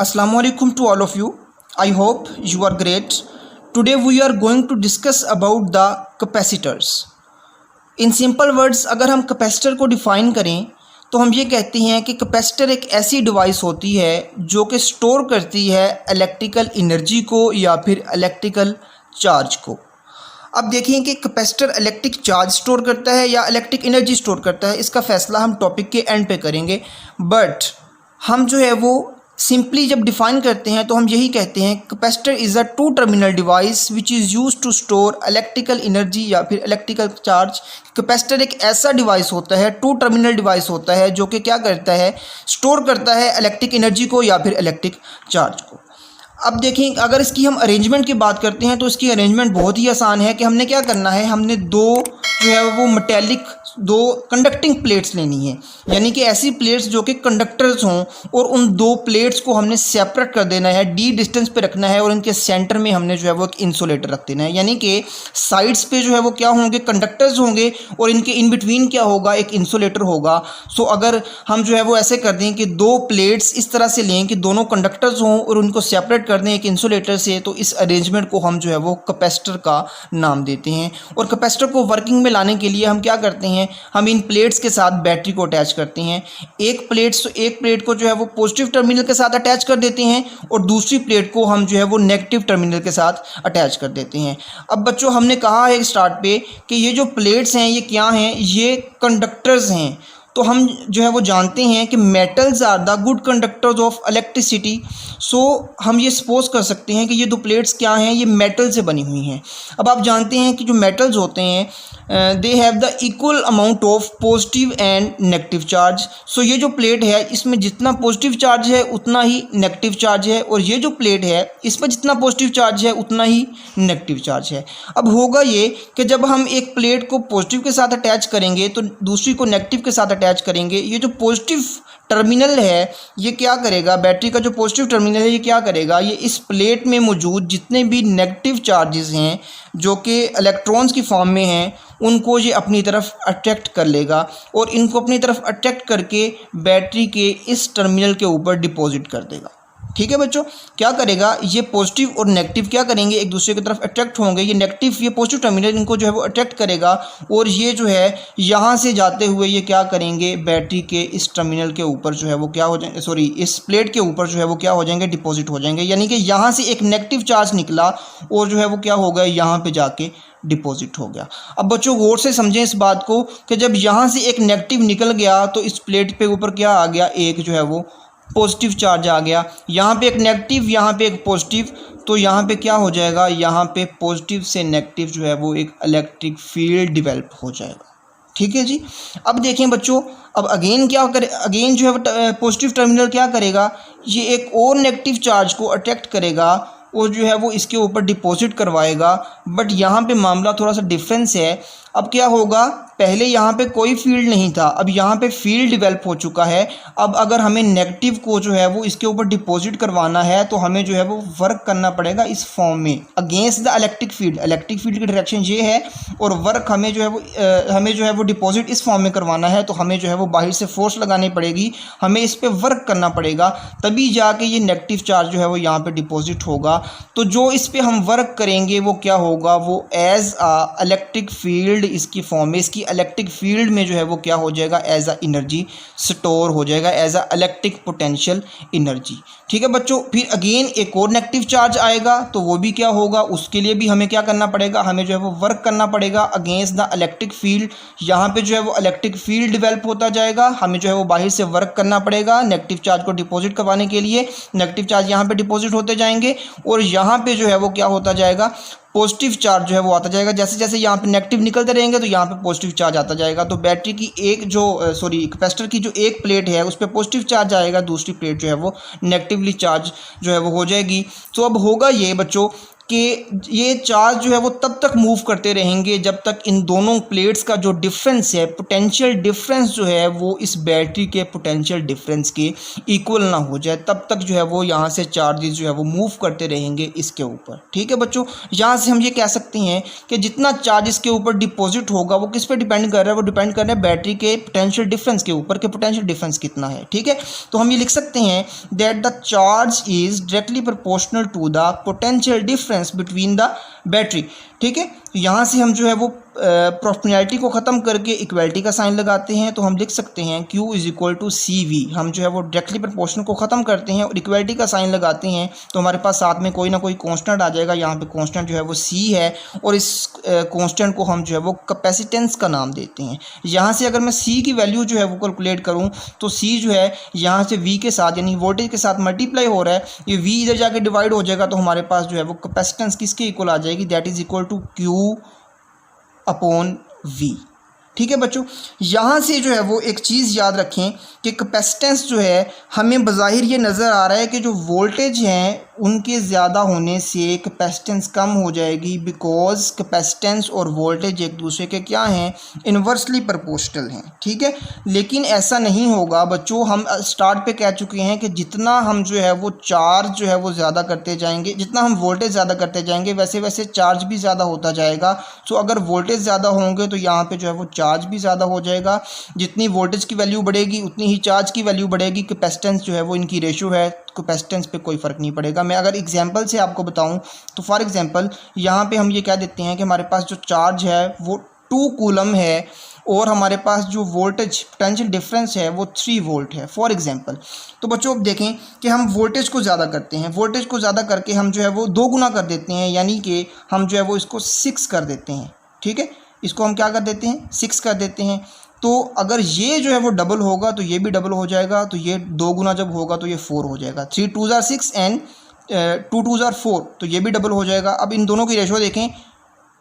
Assalamu alaikum to all of you. I hope you are great. Today we are going to discuss about the capacitors. In simple words, अगर हम capacitor को define करें तो हम ये कहते हैं कि कैपेसिटर एक ऐसी डिवाइस होती है जो कि स्टोर करती है इलेक्ट्रिकल एनर्जी को या फिर इलेक्ट्रिकल चार्ज को। अब देखें कि कैपेसिटर इलेक्ट्रिक चार्ज स्टोर करता है या इलेक्ट्रिक एनर्जी स्टोर करता है, इसका फ़ैसला हम टॉपिक के एंड पे करेंगे। बट हम जो है वो सिंपली जब डिफ़ाइन करते हैं तो हम यही कहते हैं capacitor is a two terminal device which is use to store electrical energy या फिर इलेक्ट्रिकल चार्ज। कैपेसिटर एक ऐसा डिवाइस होता है, टू टर्मिनल डिवाइस होता है जो कि क्या करता है, स्टोर करता है इलेक्ट्रिक एनर्जी को या फिर इलेक्ट्रिक चार्ज को। अब देखें, अगर इसकी हम अरेंजमेंट की बात करते हैं तो इसकी अरेंजमेंट बहुत ही आसान है कि हमने क्या करना है, हमने दो जो है वो मेटेलिक दो कंडक्टिंग प्लेट्स लेनी है, यानी कि ऐसी प्लेट्स जो कि कंडक्टर्स हों, और उन दो प्लेट्स को हमने सेपरेट कर देना है, डी डिस्टेंस पे रखना है, और इनके सेंटर में हमने जो है वो एक इंसुलेटर रख देना है। यानी कि साइड्स पे जो है वो क्या होंगे, कंडक्टर्स होंगे, और इनके इन बिटवीन क्या होगा, एक इंसुलेटर होगा। सो अगर हम जो है वो ऐसे कर दें कि दो प्लेट्स इस तरह से लें कि दोनों कंडक्टर्स हों और उनको सेपरेट कर दें एक इंसुलेटर से, तो इस अरेंजमेंट को हम जो है वो कैपेसिटर का नाम देते हैं। और कैपेसिटर को वर्किंग में लाने के लिए हम क्या करते हैं, हम इन प्लेट्स के साथ बैटरी को अटैच करते हैं। एक प्लेट को जो है वो पॉजिटिव टर्मिनल के साथ अटैच कर देते हैं और दूसरी प्लेट को हम जो है वो नेगेटिव टर्मिनल के साथ अटैच कर देते हैं। अब बच्चों, हमने कहा है स्टार्ट पे कि ये जो प्लेट्स हैं ये क्या हैं, ये कंडक्टर्स हैं। तो हम जो है वो जानते हैं कि metals are the good conductors of electricity. So हम ये सपोज कर सकते हैं कि ये दो प्लेट्स क्या हैं, ये मेटल से बनी हुई हैं। अब आप जानते हैं कि जो मेटल्स होते हैं they have the equal amount of positive and negative charge. So ये जो प्लेट है इसमें जितना पॉजिटिव चार्ज है उतना ही नेगेटिव चार्ज है, और ये जो प्लेट है इसमें जितना पॉजिटिव चार्ज है उतना ही नेगेटिव चार्ज है। अब होगा ये कि जब हम एक प्लेट को पॉजिटिव के साथ अटैच करेंगे तो दूसरी को नेगेटिव के साथ अटैच करेंगे। ये जो पॉजिटिव टर्मिनल है ये क्या करेगा, बैटरी का जो पॉजिटिव टर्मिनल है ये क्या करेगा, ये इस प्लेट में मौजूद जितने भी नेगेटिव चार्जेस हैं जो कि इलेक्ट्रॉन्स की फॉर्म में हैं उनको ये अपनी तरफ अट्रैक्ट कर लेगा, और इनको अपनी तरफ अट्रैक्ट करके बैटरी के इस टर्मिनल के ऊपर डिपॉजिट कर देगा। ठीक है बच्चों, क्या करेगा, ये पॉजिटिव और नेगेटिव क्या करेंगे, एक दूसरे की तरफ अट्रैक्ट होंगे। ये नेगेटिव, ये पॉजिटिव टर्मिनल इनको जो है वो अट्रैक्ट करेगा, और ये जो है यहाँ से जाते हुए ये क्या करेंगे, बैटरी के इस टर्मिनल के ऊपर जो है वो क्या हो जाएंगे, सॉरी इस प्लेट के ऊपर जो है वो क्या हो जाएंगे, डिपॉजिट हो जाएंगे। यानी कि यहाँ से एक नेगेटिव चार्ज निकला और जो है वो क्या हो गया, यहाँ पर जाके डिपॉजिट हो गया। अब बच्चों गौर से समझें इस बात को कि जब यहाँ से एक नेगेटिव निकल गया तो इस प्लेट पे ऊपर क्या आ गया, एक जो है वो पॉजिटिव चार्ज आ गया। यहाँ पे एक नेगेटिव, यहाँ पे एक पॉजिटिव, तो यहाँ पे क्या हो जाएगा, यहाँ पे पॉजिटिव से नेगेटिव जो है वो एक इलेक्ट्रिक फील्ड डेवलप हो जाएगा। ठीक है जी। अब देखें बच्चों, अब अगेन क्या करे, अगेन जो है पॉजिटिव टर्मिनल क्या करेगा, ये एक और नेगेटिव चार्ज को अट्रैक्ट करेगा और जो है वो इसके ऊपर डिपॉजिट करवाएगा। बट यहाँ पे मामला थोड़ा सा डिफरेंस है। अब क्या होगा, पहले यहाँ पे कोई फील्ड नहीं था, अब यहाँ पे फील्ड डेवलप हो चुका है। अब अगर हमें नेगेटिव को जो है वो इसके ऊपर डिपॉजिट करवाना है तो हमें जो है वो वर्क करना पड़ेगा इस फॉर्म में against the electric field. Electric field की डायरेक्शन ये है, और वर्क हमें जो है वो डिपॉजिट इस फॉर्म में करवाना है, तो हमें जो है वो बाहर से फोर्स लगानी पड़ेगी, हमें इस पर वर्क करना पड़ेगा, तभी जाके ये नेगेटिव चार्ज जो है वो यहाँ पर डिपॉजिट होगा। तो जो इस पर हम वर्क करेंगे वो क्या होगा, वो एज अ इलेक्ट्रिक फील्ड इसकी फॉर्म में, इसकी इलेक्ट्रिक फील्ड में जो है वो क्या हो जाएगा, एज अ एनर्जी स्टोर हो जाएगा, as a electric potential energy. ठीक है बच्चों, फिर अगेन एक और नेगेटिव चार्ज आएगा तो वो भी क्या होगा, उसके लिए भी हमें क्या करना पड़ेगा, हमें जो है वो वर्क करना पड़ेगा अगेंस्ट द इलेक्ट्रिक फील्ड। यहाँ पे जो है वो इलेक्ट्रिक फील्ड डेवलप होता जाएगा, हमें जो है वो बाहर से वर्क करना पड़ेगा नेगेटिव चार्ज को डिपॉजिट करवाने के लिए। नेगेटिव चार्ज यहाँ पे डिपॉजिट होते जाएंगे और यहाँ पे जो है वो क्या होता जाएगा, पॉजिटिव चार्ज जो है वो आता जाएगा। जैसे जैसे यहाँ पे नेगेटिव निकलते रहेंगे तो यहाँ पे पॉजिटिव चार्ज आता जाएगा। तो बैटरी की एक जो कैपेसिटर की जो एक प्लेट है उस पर पॉजिटिव चार्ज आएगा, दूसरी प्लेट जो है वो नेगेटिवली चार्ज जो है वो हो जाएगी। तो अब होगा ये बच्चों कि ये चार्ज जो है वो तब तक मूव करते रहेंगे जब तक इन दोनों प्लेट्स का जो डिफरेंस है, पोटेंशियल डिफरेंस जो है वो इस बैटरी के पोटेंशियल डिफरेंस के इक्वल ना हो जाए, तब तक जो है वो यहाँ से चार्जेस जो है वो मूव करते रहेंगे इसके ऊपर। ठीक है बच्चों, यहाँ से हम ये कह सकते हैं कि जितना चार्ज इसके ऊपर डिपॉजिट होगा वो किस पे डिपेंड कर रहा है, वो डिपेंड कर रहा है बैटरी के पोटेंशियल डिफरेंस के ऊपर, के पोटेंशियल डिफरेंस कितना है। ठीक है, तो हम ये लिख सकते हैं that the charge is directly proportional to the potential difference between the battery. ठीक है, यहाँ से हम जो है वो प्रोपोर्शनैलिटी को ख़त्म करके इक्वलिटी का साइन लगाते हैं, तो हम लिख सकते हैं Q is equal to C V. हम जो है वो डायरेक्टली प्रोपोर्शनल को ख़त्म करते हैं और इक्वलिटी का साइन लगाते हैं, तो हमारे पास साथ में कोई ना कोई कांस्टेंट आ जाएगा। यहाँ पे कांस्टेंट जो है वो C है और इस कांस्टेंट को हम जो है वो कैपेसिटेंस का नाम देते हैं। यहाँ से अगर मैं C की वैल्यू जो है वो कैलकुलेट करूँ तो C जो है यहाँ से V के साथ यानी वोल्टेज के साथ मल्टीप्लाई हो रहा है, ये V इधर जाके डिवाइड हो जाएगा, तो हमारे पास जो है वो कैपेसिटेंस किसके इक्वल आ जाएगी, that is equal to Q upon V। ठीक है बच्चों, यहाँ से जो है वो एक चीज़ याद रखें कि कैपेसिटेंस जो है हमें बज़ाहिर ये नज़र आ रहा है कि जो वोल्टेज हैं उनके ज़्यादा होने से कैपेसिटेंस कम हो जाएगी, बिकॉज कैपेसिटेंस और वोल्टेज एक दूसरे के क्या हैं, इन्वर्सली प्रोपोर्शनल हैं। ठीक है, लेकिन ऐसा नहीं होगा बच्चों, हम स्टार्ट पे कह चुके हैं कि जितना हम जो है वो चार्ज जो है वो ज़्यादा करते जाएंगे, जितना हम वोल्टेज ज़्यादा करते जाएंगे वैसे वैसे चार्ज भी ज़्यादा होता जाएगा। सो अगर वोल्टेज ज़्यादा होंगे तो यहाँ पे जो है वो चार्ज भी ज़्यादा हो जाएगा, जितनी वोल्टेज की वैल्यू बढ़ेगी उतनी ही चार्ज की वैल्यू बढ़ेगी। कैपेसिटेंस जो है वो इनकी रेशो है, कैपेसिटेंस पे कोई फ़र्क नहीं पड़ेगा। मैं अगर एग्जांपल से आपको बताऊं तो फॉर एग्जांपल यहाँ पे हम ये कह देते हैं कि हमारे पास जो चार्ज है वो 2 कूलम है और हमारे पास जो वोल्टेज पोटेंशियल डिफरेंस है वो 3 वोल्ट है फॉर एग्जांपल। तो बच्चों अब देखें कि हम वोल्टेज को ज़्यादा करते हैं, वोल्टेज को ज़्यादा करके हम जो है वो 2 गुना कर देते हैं, यानी कि हम जो है वो इसको 6 कर देते हैं। ठीक है, इसको हम क्या कर देते हैं, 6 कर देते हैं। तो अगर ये जो है वो डबल होगा तो ये भी डबल हो जाएगा, तो ये 2 गुना जब होगा तो ये 4 हो जाएगा। 3 2 ज़ार 6 एंड 2 2 ज़ार 4, तो ये भी डबल हो जाएगा। अब इन दोनों की रेशो देखें,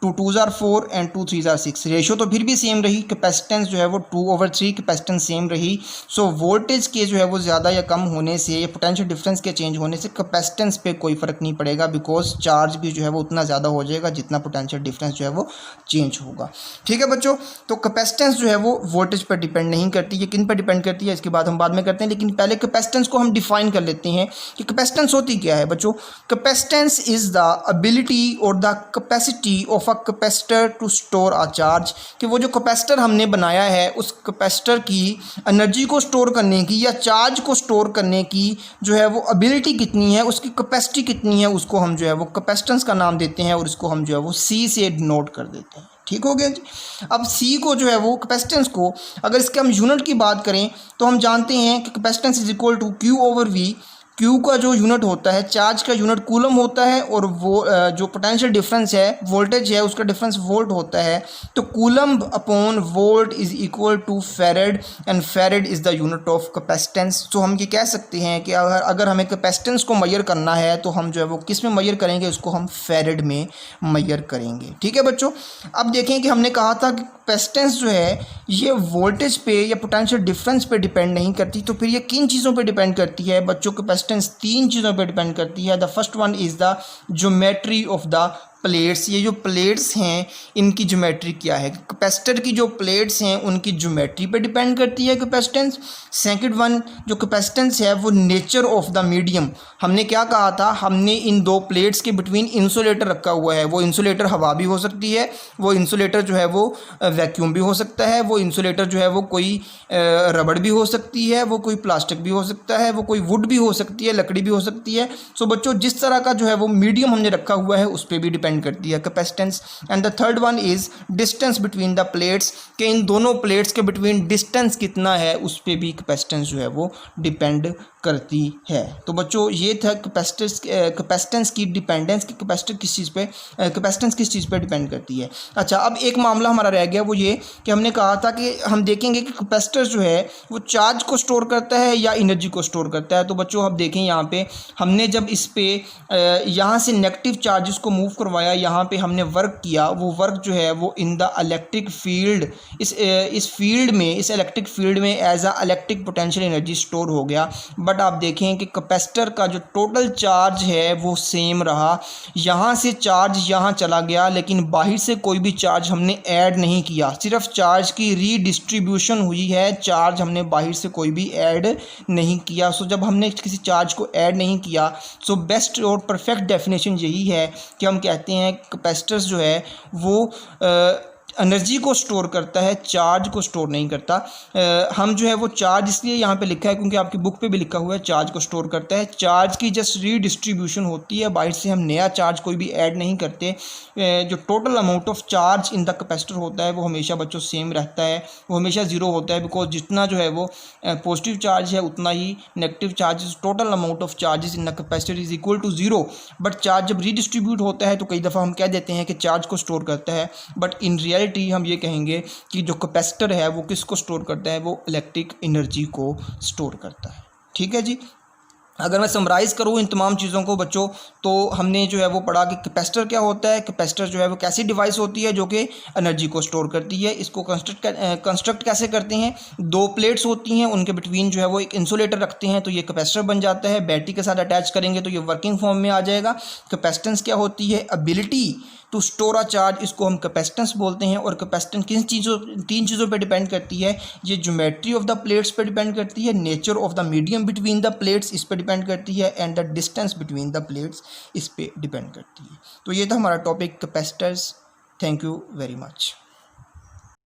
2 2 ज़ार 4 एंड 2 3 ज़ार 6, रेशो तो फिर भी सेम रही, कैपेसिटेंस जो है वो 2/3 कैपेसिटेंस सेम रही। सो वोल्टेज के जो है वो ज़्यादा या कम होने से या पोटेंशियल डिफरेंस के चेंज होने से कैपेसिटेंस पे कोई फ़र्क नहीं पड़ेगा, बिकॉज चार्ज भी जो है वो उतना ज़्यादा हो जाएगा जितना पोटेंशियल डिफरेंस जो है वो चेंज होगा। ठीक है बच्चों, तो कैपेसिटेंस जो है वो वोल्टेज पर डिपेंड नहीं करती, ये किन पर डिपेंड करती है इसके बाद हम बाद में करते हैं, लेकिन पहले कैपेसिटेंस को हम डिफाइन कर लेते हैं कि कैपेसिटेंस होती क्या है बच्चों। कैपेसिटेंस इज़ द एबिलिटी और the capacity of a capacitor to store a charge, कि वो जो कैपेसिटर हमने बनाया है उस कैपेसिटर की एनर्जी को स्टोर करने की या चार्ज को स्टोर करने की जो है वो एबिलिटी कितनी है, उसकी कैपेसिटी कितनी है, उसको हम जो है वो कैपेसिटेंस का नाम देते हैं और इसको हम जो है वो C से डिनोट कर देते हैं। ठीक हो गया जी। अब C को जो है वो कैपेसिटेंस को अगर इसके हम यूनिट की बात करें तो हम जानते हैं कि capacitance is equal to Q/V। Q का जो यूनिट होता है, चार्ज का यूनिट कूलम होता है और वो जो पोटेंशियल डिफरेंस है, वोल्टेज है, उसका डिफरेंस वोल्ट होता है। तो coulomb upon volt is equal to farad and farad is the unit of capacitance. तो हम ये कह सकते हैं कि अगर हमें कैपेसिटेंस को मेजर करना है तो हम जो है वो किस में मेजर करेंगे, उसको हम फेरेड में मेजर करेंगे। ठीक है बच्चों, अब देखें कि हमने कहा था कि कैपेसिटेंस जो है ये वोल्टेज पे या पोटेंशियल डिफरेंस पे डिपेंड नहीं करती, तो फिर ये किन चीज़ों पे डिपेंड करती है बच्चों। कैपेसिटेंस 3 चीज़ों पे डिपेंड करती है। The first one is the geometry of the plates. ये जो प्लेट्स हैं इनकी ज्योमेट्री क्या है, कैपेसिटर की जो प्लेट्स हैं उनकी ज्योमेट्री पे डिपेंड करती है कैपेसिटेंस। सेकंड वन जो कैपेसिटेंस है वो नेचर ऑफ द मीडियम। हमने क्या कहा था, हमने इन 2 प्लेट्स के बिटवीन इंसुलेटर रखा हुआ है। वो इंसुलेटर हवा भी हो सकती है, वो इंसुलेटर जो है वो वैक्यूम भी हो सकता है, वो इंसुलेटर जो है वो कोई रबड़ भी हो सकती है, वो कोई प्लास्टिक भी हो सकता है, वो कोई वुड भी हो सकती है, लकड़ी भी हो सकती है। सो बच्चों जिस तरह का जो है वो मीडियम हमने रखा हुआ है उस पर भी डिपेंड करती है capacitance. And the third one is distance between the plates, कि इन दोनों प्लेट्स के बिटवीन डिस्टेंस कितना है उस पर भी कैपेसिटेंस जो है वो डिपेंड करती है। तो बच्चों ये था कैपेसिटेंस की डिपेंडेंस की, कैपेसिटर किस चीज़ पे, कैपेसिटेंस किस चीज़ पे डिपेंड करती है। अच्छा, अब एक मामला हमारा रह गया, वो ये कि हमने कहा था कि हम देखेंगे कि कैपेसिटर जो है वो चार्ज को स्टोर करता है या एनर्जी को स्टोर करता है। तो बच्चों आप देखें यहाँ पे हमने जब इस पे यहाँ से नेगेटिव चार्जेस को मूव करवाया, यहाँ पे हमने वर्क किया, वो वर्क जो है वो इन द इलेक्ट्रिक फील्ड, इस फील्ड में, इस इलेक्ट्रिक फील्ड में as a electric potential energy store हो गया। बट आप देखें कि कैपेसिटर का जो टोटल चार्ज है वो सेम रहा। यहाँ से चार्ज यहाँ चला गया, लेकिन बाहर से कोई भी चार्ज हमने ऐड नहीं किया, सिर्फ चार्ज की रीडिस्ट्रीब्यूशन हुई है, चार्ज हमने बाहर से कोई भी ऐड नहीं किया। सो जब हमने किसी चार्ज को ऐड नहीं किया, सो बेस्ट और परफेक्ट डेफिनेशन यही है कि हम कहते हैं कैपेसिटर्स जो है वो एनर्जी को स्टोर करता है, चार्ज को स्टोर नहीं करता। हम जो है वो चार्ज इसलिए यहाँ पे लिखा है क्योंकि आपकी बुक पे भी लिखा हुआ है चार्ज को स्टोर करता है। चार्ज की जस्ट रीडिस्ट्रीब्यूशन होती है, बाहर से हम नया चार्ज कोई भी ऐड नहीं करते। जो total amount of charge in the capacitor होता है वो हमेशा बच्चों सेम रहता है, वो हमेशा ज़ीरो होता है, बिकॉज जितना जो है वो पॉजिटिव चार्ज है उतना ही negative charge, total amount of charges in the capacitor is equal to zero. But charge जब रीडिस्ट्रीब्यूट होता है तो कई दफ़ा हम कह देते हैं कि चार्ज को स्टोर करता है, बट इन रियलिटी हम ये कहेंगे कि जो कैपेसिटर है वो किसको स्टोर करता है, वो इलेक्ट्रिक एनर्जी को स्टोर करता है। ठीक है जी। अगर मैं समराइज़ करूँ इन तमाम चीज़ों को बच्चों, तो हमने जो है वो पढ़ा कि कैपेसिटर क्या होता है, कैपेसिटर जो है वो कैसी डिवाइस होती है जो कि एनर्जी को स्टोर करती है। इसको कंस्ट्रक्ट कैसे करते हैं, दो प्लेट्स होती हैं, उनके बिटवीन जो है वो एक इंसुलेटर रखते हैं तो ये कैपेसिटर बन जाता है। बैटरी के साथ अटैच करेंगे तो ये वर्किंग फॉर्म में आ जाएगा। कैपेसिटेंस क्या होती है, ability to store a charge, इसको हम कैपेसिटेंस बोलते हैं। और कैपेसिटेंस तीन चीज़ों पे डिपेंड करती है, ये ज्योमेट्री ऑफ द प्लेट्स पे डिपेंड करती है, nature of the medium between the plates इस पे डिपेंड करती है, and the distance between the plates इस पे डिपेंड करती है। तो ये था हमारा topic capacitors. Thank you very much.